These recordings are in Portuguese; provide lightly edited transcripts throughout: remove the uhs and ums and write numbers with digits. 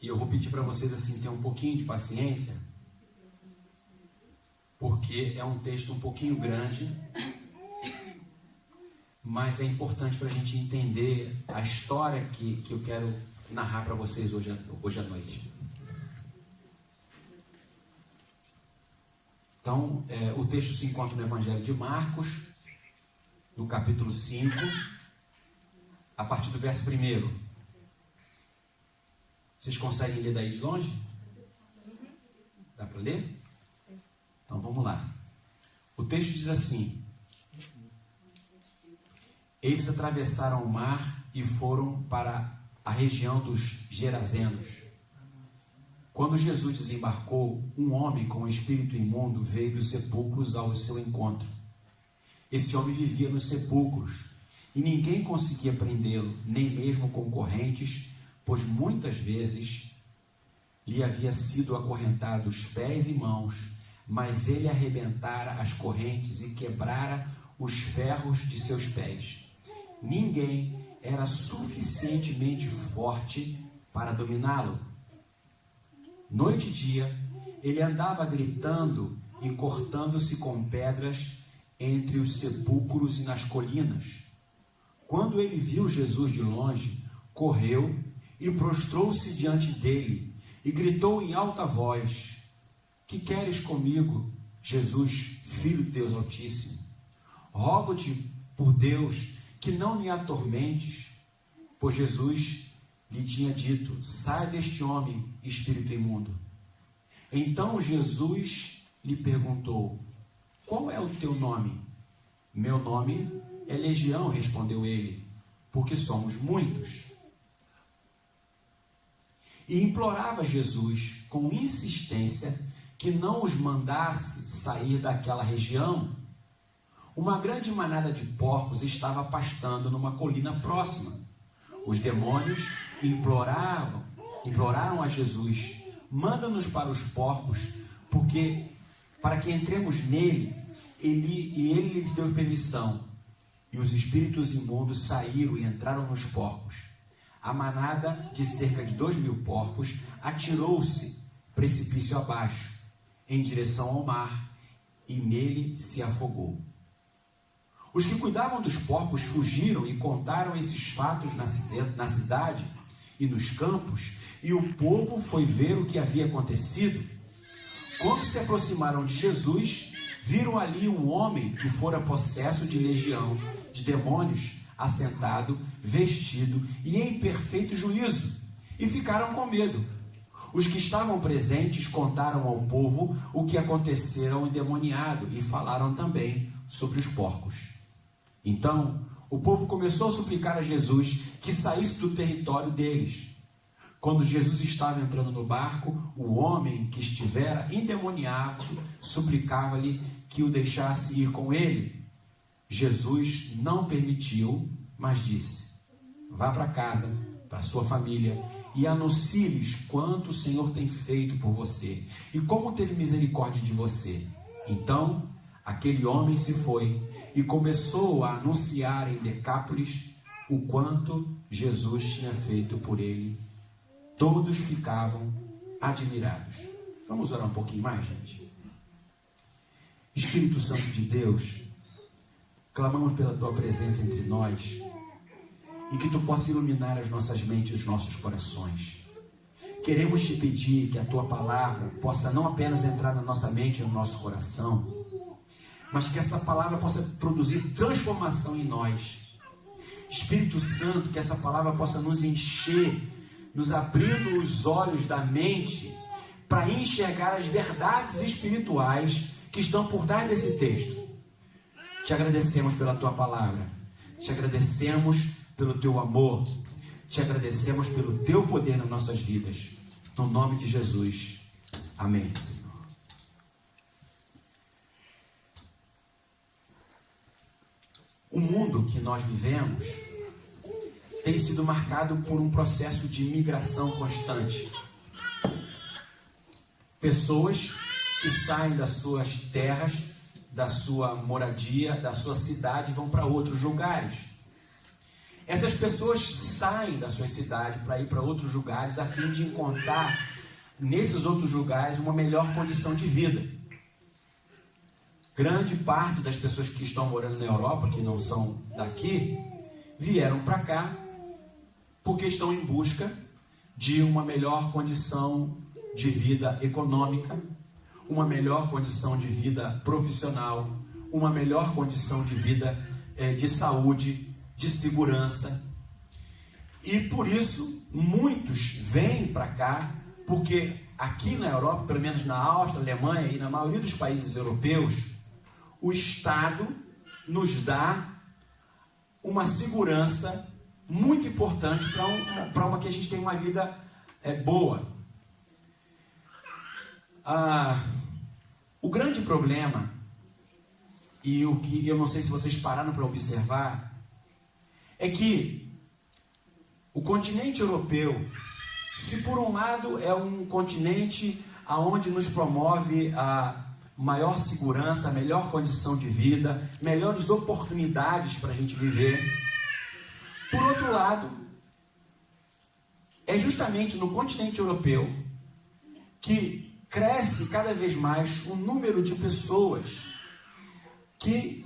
E eu vou pedir para vocês assim ter um pouquinho de paciência, porque é um texto um pouquinho grande, mas é importante para a gente entender a história que eu quero narrar para vocês hoje à noite. Então, o texto se encontra no Evangelho de Marcos, no capítulo 5, a partir do verso 1. Vocês conseguem ler daí de longe? Dá para ler? Então vamos lá. O texto diz assim: eles atravessaram o mar e foram para a região dos Gerazenos. Quando Jesus desembarcou, um homem com um espírito imundo veio dos sepulcros ao seu encontro. Esse homem vivia nos sepulcros e ninguém conseguia prendê-lo, nem mesmo com correntes, pois muitas vezes lhe havia sido acorrentado os pés e mãos, mas ele arrebentara as correntes e quebrara os ferros de seus pés. Ninguém era suficientemente forte para dominá-lo. Noite e dia, ele andava gritando e cortando-se com pedras entre os sepulcros e nas colinas. Quando ele viu Jesus de longe, correu e prostrou-se diante dele e gritou em alta voz: que queres comigo, Jesus, Filho de Deus Altíssimo? Rogo-te por Deus que não me atormentes. Pois Jesus lhe tinha dito: sai deste homem, espírito imundo. Então Jesus lhe perguntou: qual é o teu nome? Meu nome é Legião, respondeu ele, porque somos muitos. E implorava Jesus com insistência que não os mandasse sair daquela região. Uma grande manada de porcos estava pastando numa colina próxima. Os demônios imploraram a Jesus: manda-nos para os porcos, para que entremos nele. Ele lhes deu permissão. E os espíritos imundos saíram e entraram nos porcos. A manada, de cerca de 2.000 porcos, atirou-se precipício abaixo, em direção ao mar, e nele se afogou. Os que cuidavam dos porcos fugiram e contaram esses fatos na cidade e nos campos, e o povo foi ver o que havia acontecido. Quando se aproximaram de Jesus, viram ali um homem que fora possesso de legião de demônios, assentado, vestido e em perfeito juízo, e ficaram com medo. Os que estavam presentes contaram ao povo o que acontecera ao endemoniado e falaram também sobre os porcos. Então, o povo começou a suplicar a Jesus que saísse do território deles. Quando Jesus estava entrando no barco, o homem que estivera endemoniado suplicava-lhe que o deixasse ir com ele. Jesus não permitiu, mas disse: vá para casa, para sua família, e anuncie-lhes quanto o Senhor tem feito por você e como teve misericórdia de você. Então, aquele homem se foi e começou a anunciar em Decápolis o quanto Jesus tinha feito por ele. Todos ficavam admirados. Vamos orar um pouquinho mais, gente? Espírito Santo de Deus, clamamos pela tua presença entre nós e que tu possa iluminar as nossas mentes e os nossos corações. Queremos te pedir que a tua palavra possa não apenas entrar na nossa mente e no nosso coração, mas que essa palavra possa produzir transformação em nós. Espírito Santo, que essa palavra possa nos encher, nos abrindo os olhos da mente para enxergar as verdades espirituais que estão por trás desse texto. Te agradecemos pela tua palavra, te agradecemos pelo teu amor, te agradecemos pelo teu poder nas nossas vidas. No nome de Jesus. Amém, Senhor. O mundo que nós vivemos tem sido marcado por um processo de migração constante. Pessoas que saem das suas terras, da sua moradia, da sua cidade, vão para outros lugares. essas pessoas saem da sua cidade para ir para outros lugares a fim de encontrar nesses outros lugares uma melhor condição de vida. Grande parte das pessoas que estão morando na Europa, que não são daqui, vieram para cá porque estão em busca de uma melhor condição de vida econômica, uma melhor condição de vida profissional, uma melhor condição de vida de saúde, de segurança. E por isso, muitos vêm para cá, porque aqui na Europa, pelo menos na Áustria, Alemanha e na maioria dos países europeus, o Estado nos dá uma segurança muito importante para uma que a gente tenha uma vida boa. O grande problema, e o que eu não sei se vocês pararam para observar, é que o continente europeu, se por um lado é um continente onde nos promove a maior segurança, a melhor condição de vida, melhores oportunidades para a gente viver, por outro lado, é justamente no continente europeu que cresce cada vez mais o número de pessoas que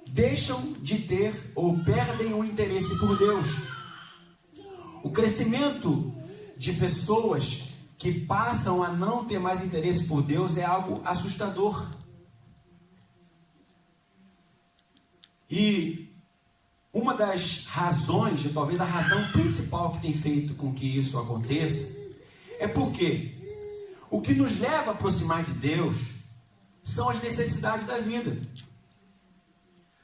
deixam de ter ou perdem o interesse por Deus. O crescimento de pessoas que passam a não ter mais interesse por Deus é algo assustador. E uma das razões, talvez a razão principal que tem feito com que isso aconteça, é porque o que nos leva a aproximar de Deus são as necessidades da vida.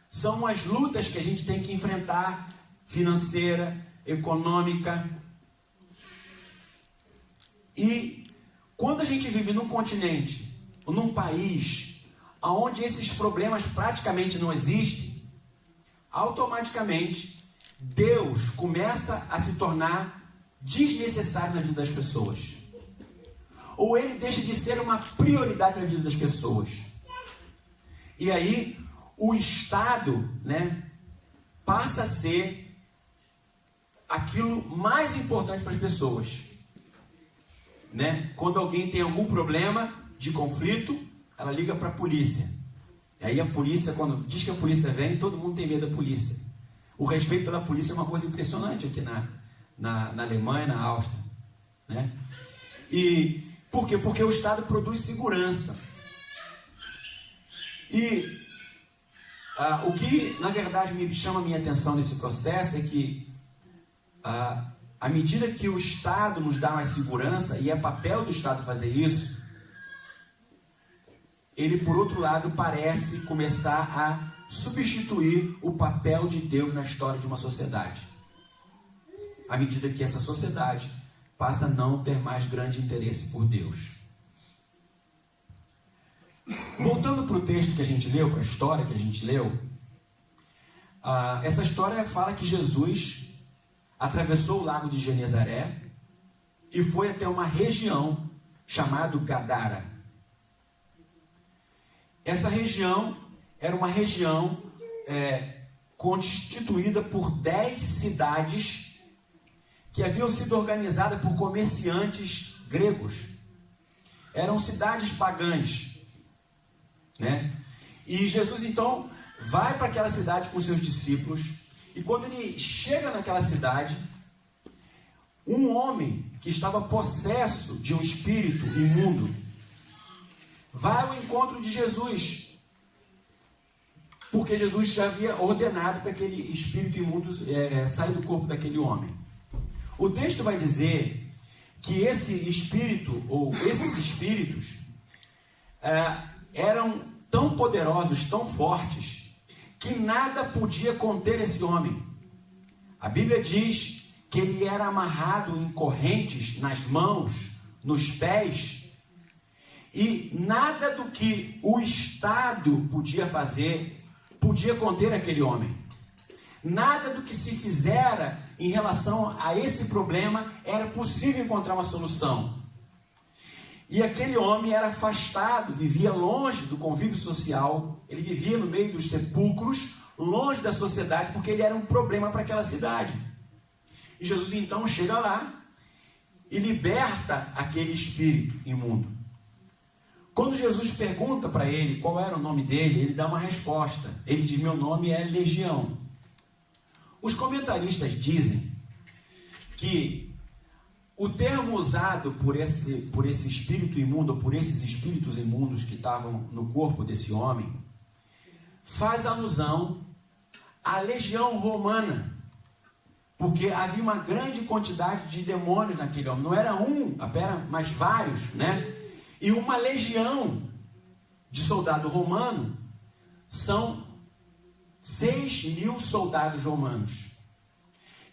São as lutas que a gente tem que enfrentar, financeira, econômica. E quando a gente vive num continente, ou num país, onde esses problemas praticamente não existem, automaticamente Deus começa a se tornar desnecessário na vida das pessoas. Ou ele deixa de ser uma prioridade na vida das pessoas. E aí o Estado, passa a ser aquilo mais importante para as pessoas. Quando alguém tem algum problema de conflito, ela liga para a polícia. E aí a polícia, quando diz que a polícia vem, todo mundo tem medo da polícia. O respeito pela polícia é uma coisa impressionante aqui na Alemanha e na Áustria. E por quê? Porque o Estado produz segurança. E o que, na verdade, me chama a minha atenção nesse processo é que à medida que o Estado nos dá mais segurança, e é papel do Estado fazer isso, ele, por outro lado, parece começar a substituir o papel de Deus na história de uma sociedade. À medida que essa sociedade passa a não ter mais grande interesse por Deus. Voltando para o texto que a gente leu, para a história que a gente leu, essa história fala que Jesus atravessou o lago de Genezaré e foi até uma região chamada Gadara. Essa região era uma região constituída por 10 cidades que haviam sido organizadas por comerciantes gregos. Eram cidades pagãs. E Jesus então vai para aquela cidade com seus discípulos, e quando ele chega naquela cidade, um homem que estava possesso de um espírito imundo vai ao encontro de Jesus, porque Jesus já havia ordenado para aquele espírito imundo sair do corpo daquele homem. O texto vai dizer que esse espírito, ou esses espíritos, eram tão poderosos, tão fortes, que nada podia conter esse homem. A Bíblia diz que ele era amarrado em correntes nas mãos, nos pés, e nada do que o Estado podia fazer podia conter aquele homem. Nada do que se fizera em relação a esse problema era possível encontrar uma solução. E aquele homem era afastado, vivia longe do convívio social, ele vivia no meio dos sepulcros, longe da sociedade, porque ele era um problema para aquela cidade. E Jesus então chega lá e liberta aquele espírito imundo. Quando Jesus pergunta para ele qual era o nome dele, ele dá uma resposta. Ele diz: meu nome é Legião. Os comentaristas dizem que o termo usado por esse espírito imundo, ou por esses espíritos imundos que estavam no corpo desse homem, faz alusão à legião romana, porque havia uma grande quantidade de demônios naquele homem. Não era um, mas vários, né? E uma legião de soldado romano são 6.000 soldados romanos.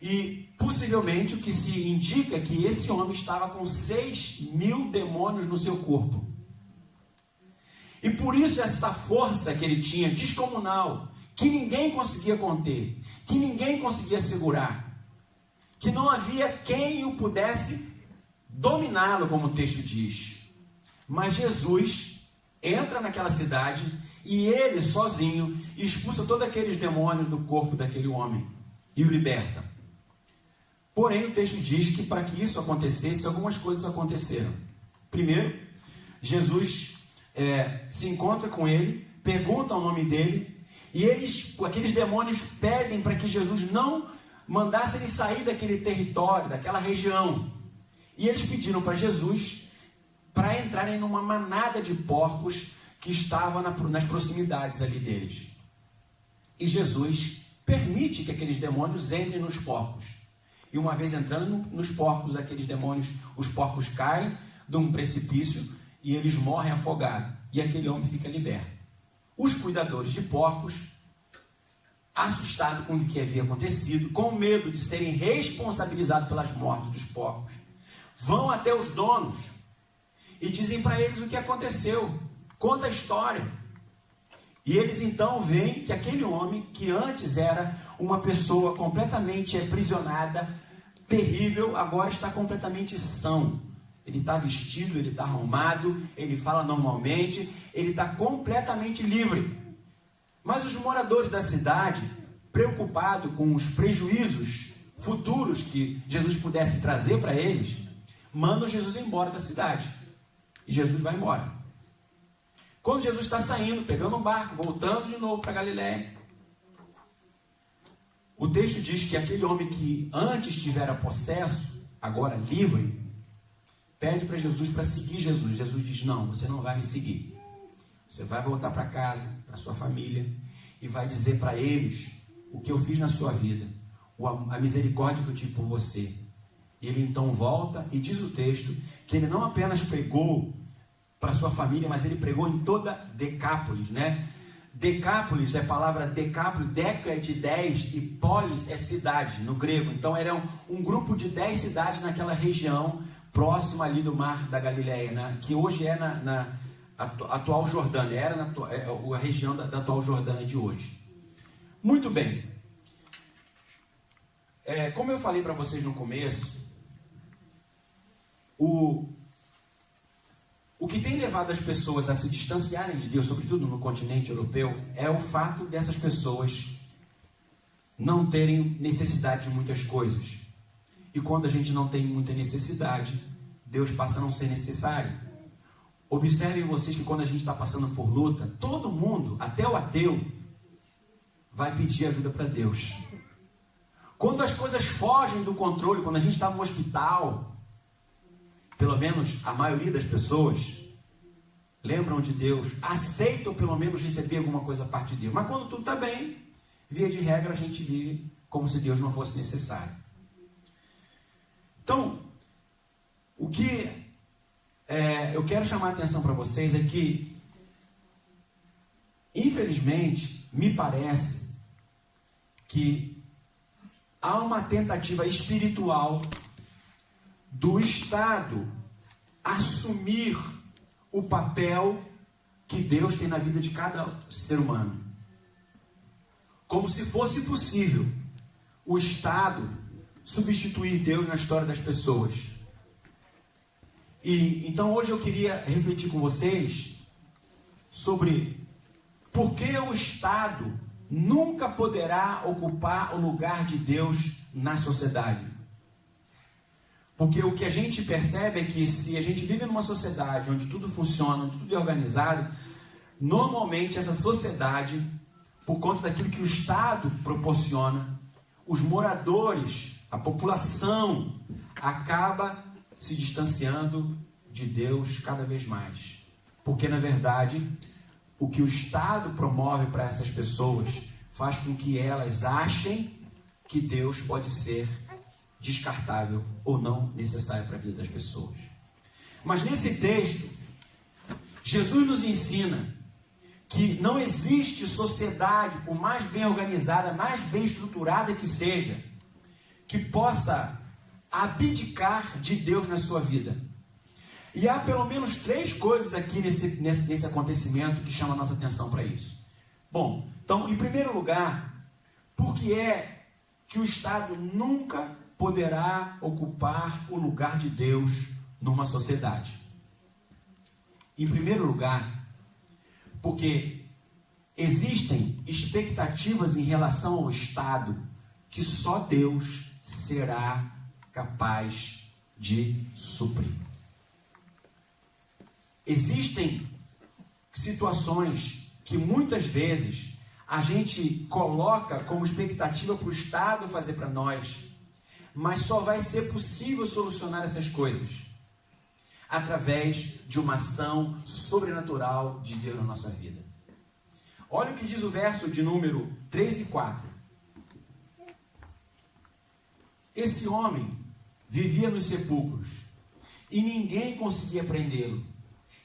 E possivelmente o que se indica é que esse homem estava com 6.000 demônios no seu corpo. E por isso essa força que ele tinha, descomunal, que ninguém conseguia conter, que ninguém conseguia segurar, que não havia quem o pudesse dominá-lo, como o texto diz. Mas Jesus entra naquela cidade e ele sozinho expulsa todos aqueles demônios do corpo daquele homem e o liberta. Porém, o texto diz que para que isso acontecesse, algumas coisas aconteceram. Primeiro, Jesus se encontra com ele, pergunta o nome dele, e aqueles demônios pedem para que Jesus não mandasse ele sair daquele território, daquela região. E eles pediram para Jesus para entrarem numa manada de porcos que estava nas proximidades ali deles. E Jesus permite que aqueles demônios entrem nos porcos. E uma vez entrando nos porcos, aqueles demônios, os porcos caem de um precipício e eles morrem afogados. E aquele homem fica liberto. Os cuidadores de porcos, assustados com o que havia acontecido, com medo de serem responsabilizados pelas mortes dos porcos, vão até os donos e dizem para eles o que aconteceu. Conta a história. E eles então veem que aquele homem, que antes era uma pessoa completamente aprisionada, terrível, agora está completamente são. Ele está vestido, ele está arrumado, ele fala normalmente, ele está completamente livre. Mas os moradores da cidade, preocupados com os prejuízos futuros que Jesus pudesse trazer para eles, mandam Jesus embora da cidade. E Jesus vai embora. Quando Jesus está saindo, pegando um barco, voltando de novo para Galiléia, o texto diz que aquele homem que antes tivera possesso, agora livre, pede para Jesus para seguir Jesus. Jesus diz: não, você não vai me seguir. Você vai voltar para casa, para sua família, e vai dizer para eles o que eu fiz na sua vida, a misericórdia que eu tive por você. Ele então volta e diz o texto que ele não apenas pregou para sua família, mas ele pregou em toda Decápolis, né? Decápolis é a palavra decápolis, deca é de 10 e polis é cidade no grego. Então era um grupo de 10 cidades naquela região próxima ali do mar da Galileia, né? Que hoje é na atual Jordânia, era a região da atual Jordânia de hoje. Muito bem. Como eu falei para vocês no começo, o que tem levado as pessoas a se distanciarem de Deus, sobretudo no continente europeu, é o fato dessas pessoas não terem necessidade de muitas coisas. E quando a gente não tem muita necessidade, Deus passa a não ser necessário. Observem vocês que quando a gente está passando por luta, todo mundo, até o ateu, vai pedir ajuda para Deus. Quando as coisas fogem do controle, quando a gente está no hospital, pelo menos a maioria das pessoas lembram de Deus, aceitam pelo menos receber alguma coisa a parte de Deus. Mas quando tudo está bem, via de regra, a gente vive como se Deus não fosse necessário. Então, o que eu quero chamar a atenção para vocês é que, infelizmente, me parece que há uma tentativa espiritual do Estado assumir o papel que Deus tem na vida de cada ser humano. Como se fosse possível o Estado substituir Deus na história das pessoas. E então hoje eu queria refletir com vocês sobre por que o Estado nunca poderá ocupar o lugar de Deus na sociedade. Porque o que a gente percebe é que se a gente vive numa sociedade onde tudo funciona, onde tudo é organizado, normalmente essa sociedade, por conta daquilo que o Estado proporciona, os moradores, a população, acaba se distanciando de Deus cada vez mais. Porque, na verdade, o que o Estado promove para essas pessoas faz com que elas achem que Deus pode ser descartável ou não necessário para a vida das pessoas. Mas nesse texto, Jesus nos ensina que não existe sociedade, por mais bem organizada, mais bem estruturada que seja, que possa abdicar de Deus na sua vida. E há pelo menos 3 coisas aqui nesse acontecimento que chamam a nossa atenção para isso. Bom, então, em primeiro lugar, por que é que o Estado nunca poderá ocupar o lugar de Deus numa sociedade? Em primeiro lugar, porque existem expectativas em relação ao Estado que só Deus será capaz de suprir. Existem situações que muitas vezes a gente coloca como expectativa para o Estado fazer para nós, mas só vai ser possível solucionar essas coisas através de uma ação sobrenatural de Deus na nossa vida. Olha o que diz o verso de número 3 e 4. Esse homem vivia nos sepulcros e ninguém conseguia prendê-lo,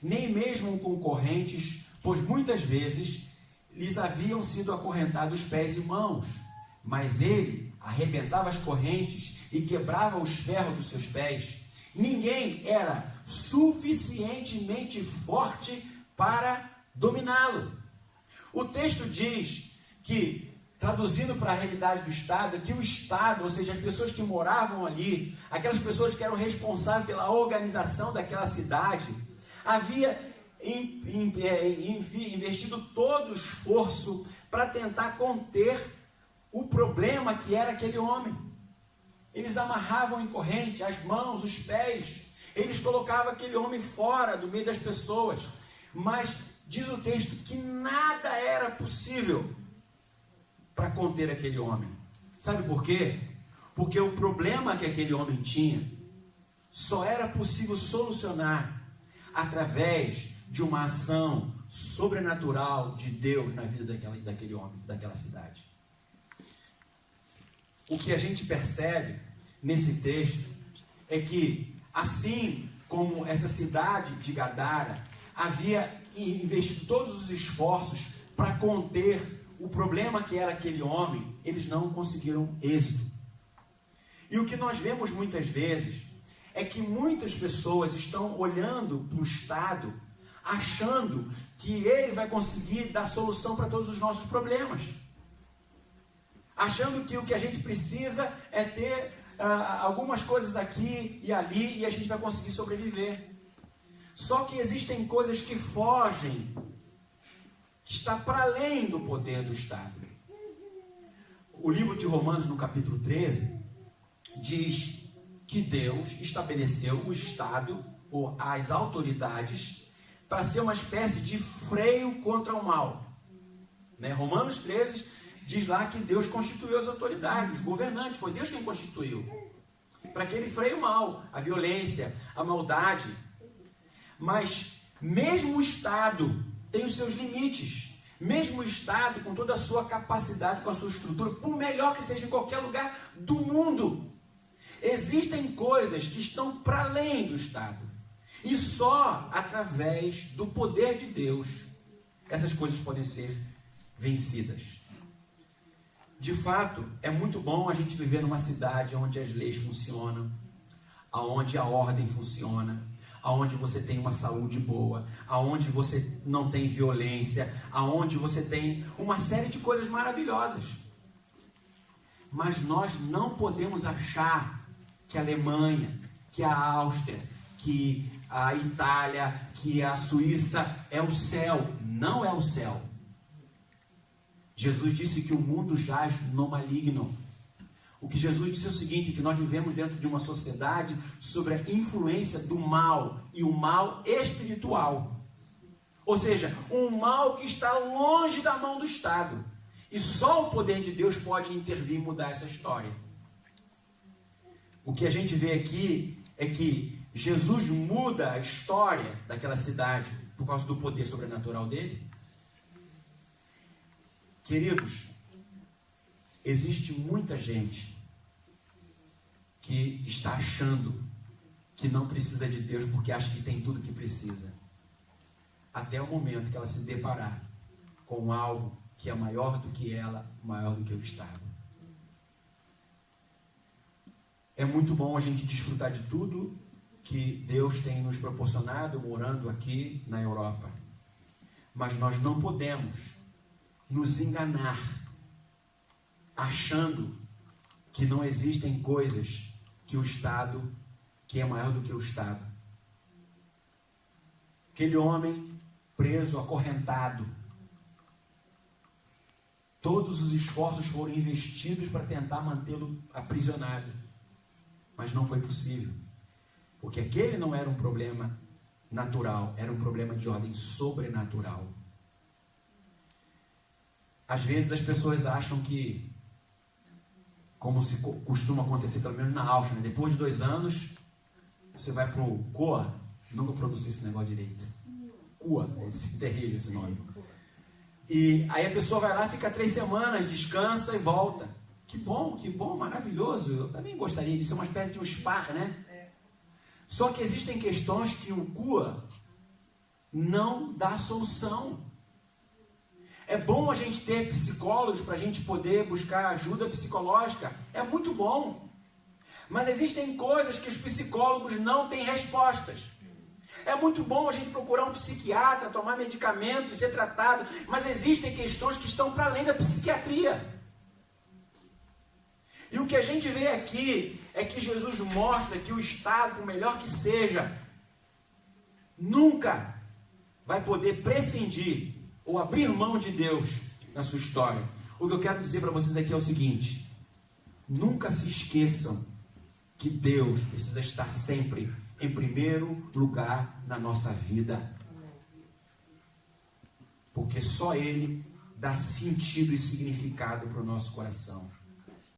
nem mesmo concorrentes, pois muitas vezes lhes haviam sido acorrentados pés e mãos, mas ele arrebentava as correntes e quebrava os ferros dos seus pés. Ninguém era suficientemente forte para dominá-lo. O texto diz que, traduzindo para a realidade do Estado, que o Estado, ou seja, as pessoas que moravam ali, aquelas pessoas que eram responsáveis pela organização daquela cidade, havia investido todo o esforço para tentar conter o problema que era aquele homem. Eles amarravam em corrente as mãos, os pés, eles colocavam aquele homem fora do meio das pessoas, mas diz o texto que nada era possível para conter aquele homem. Sabe por quê? Porque o problema que aquele homem tinha só era possível solucionar através de uma ação sobrenatural de Deus na vida daquele homem, daquela cidade. O que a gente percebe nesse texto é que, assim como essa cidade de Gadara havia investido todos os esforços para conter o problema que era aquele homem, eles não conseguiram êxito. E o que nós vemos muitas vezes é que muitas pessoas estão olhando para o Estado, achando que ele vai conseguir dar solução para todos os nossos problemas. Achando que o que a gente precisa é ter algumas coisas aqui e ali e a gente vai conseguir sobreviver. Só que existem coisas que fogem, que está para além do poder do Estado. O livro de Romanos, no capítulo 13, diz que Deus estabeleceu o Estado, ou as autoridades, para ser uma espécie de freio contra o mal. Romanos 13 diz lá que Deus constituiu as autoridades, os governantes, foi Deus quem constituiu, para que ele freie o mal, a violência, a maldade. Mas mesmo o Estado tem os seus limites. Mesmo o Estado, com toda a sua capacidade, com a sua estrutura, por melhor que seja em qualquer lugar do mundo, existem coisas que estão para além do Estado. E só através do poder de Deus essas coisas podem ser vencidas. De fato, é muito bom a gente viver numa cidade onde as leis funcionam, onde a ordem funciona, aonde você tem uma saúde boa, aonde você não tem violência, aonde você tem uma série de coisas maravilhosas. Mas nós não podemos achar que a Alemanha, que a Áustria, que a Itália, que a Suíça é o céu. Não é o céu. Jesus disse que o mundo jaz no maligno. O que Jesus disse é o seguinte, que nós vivemos dentro de uma sociedade sobre a influência do mal, e o mal espiritual. Ou seja, um mal que está longe da mão do Estado. E só o poder de Deus pode intervir e mudar essa história. O que a gente vê aqui é que Jesus muda a história daquela cidade por causa do poder sobrenatural dele. Queridos, existe muita gente que está achando que não precisa de Deus porque acha que tem tudo que precisa. Até o momento que ela se deparar com algo que é maior do que ela, maior do que o Estado. É muito bom a gente desfrutar de tudo que Deus tem nos proporcionado morando aqui na Europa. Mas nós não podemos nos enganar achando que não existem coisas que o Estado, que é maior do que o Estado. Aquele homem preso, acorrentado, todos os esforços foram investidos para tentar mantê-lo aprisionado, mas não foi possível, porque aquele não era um problema natural, era um problema de ordem sobrenatural. Às vezes as pessoas acham que, como se costuma acontecer, pelo menos na Áustria, né? Depois de 2 anos, você vai para o COA, nunca pronunciei esse negócio direito. COA, é terrível esse nome. E aí a pessoa vai lá, fica 3 semanas, descansa e volta. Que bom, maravilhoso. Eu também gostaria de ser uma espécie de um spa, né? Só que existem questões que o COA não dá solução. É bom a gente ter psicólogos para a gente poder buscar ajuda psicológica. É muito bom. Mas existem coisas que os psicólogos não têm respostas. É muito bom a gente procurar um psiquiatra, tomar medicamento e ser tratado. Mas existem questões que estão para além da psiquiatria. E o que a gente vê aqui é que Jesus mostra que o Estado, por melhor que seja, nunca vai poder prescindir ou abrir mão de Deus na sua história. O que eu quero dizer para vocês aqui é o seguinte: nunca se esqueçam que Deus precisa estar sempre em primeiro lugar na nossa vida, porque só Ele dá sentido e significado para o nosso coração.